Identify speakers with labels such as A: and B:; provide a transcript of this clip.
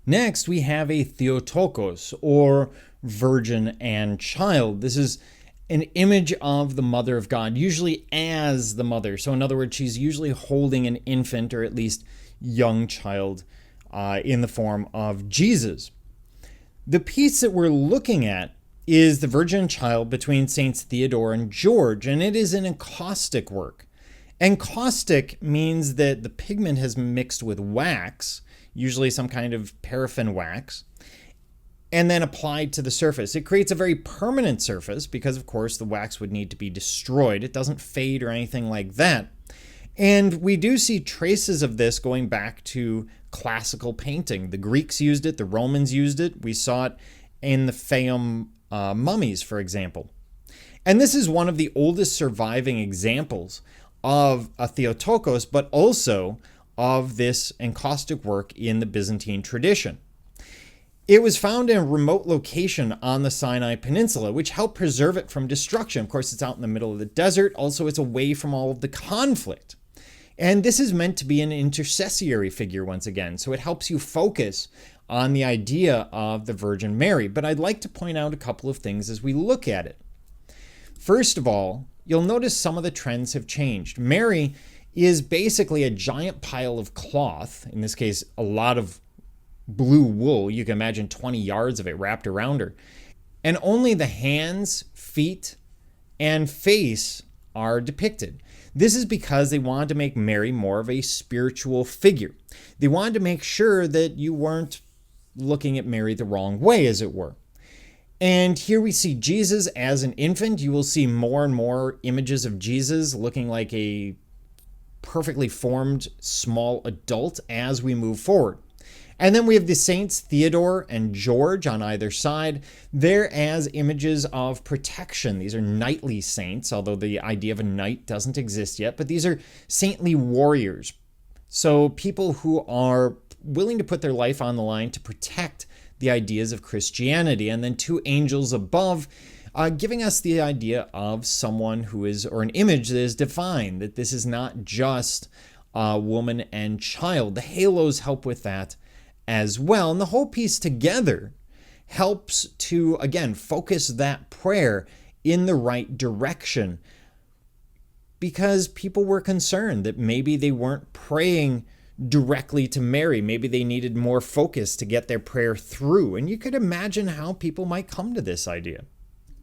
A: Next, we have a Theotokos, or virgin and child. This is an image of the mother of God, usually as the mother. So in other words, she's usually holding an infant or at least young child in the form of Jesus. The piece that we're looking at is the Virgin and Child between Saints Theodore and George, and it is an encaustic work. Encaustic means that the pigment has mixed with wax, usually some kind of paraffin wax, and then applied to the surface. It creates a very permanent surface because, of course, the wax would need to be destroyed. It doesn't fade or anything like that. And we do see traces of this going back to classical painting. The Greeks used it, the Romans used it. We saw it in the Fayum mummies, for example. And this is one of the oldest surviving examples of a Theotokos, but also of this encaustic work in the Byzantine tradition. It was found in a remote location on the Sinai Peninsula, which helped preserve it from destruction. Of course, it's out in the middle of the desert. Also, it's away from all of the conflict. And this is meant to be an intercessory figure once again, so it helps you focus on the idea of the Virgin Mary. But I'd like to point out a couple of things as we look at it. First of all, you'll notice some of the trends have changed. Mary is basically a giant pile of cloth, in this case, a lot of blue wool. You can imagine 20 yards of it wrapped around her. And only the hands, feet, and face are depicted. This is because they wanted to make Mary more of a spiritual figure. They wanted to make sure that you weren't looking at Mary the wrong way, as it were. And here we see Jesus as an infant. You will see more and more images of Jesus looking like a perfectly formed small adult as we move forward. And then we have the saints Theodore and George on either side. They're as images of protection. These are knightly saints, although the idea of a knight doesn't exist yet, but these are saintly warriors. So people who are willing to put their life on the line to protect the ideas of Christianity. And then two angels above, giving us the idea of someone who is, or an image that is divine, that this is not just a woman and child. The halos help with that as well. And the whole piece together helps to, again, focus that prayer in the right direction, because people were concerned that maybe they weren't praying directly to Mary. Maybe they needed more focus to get their prayer through. And you could imagine how people might come to this idea.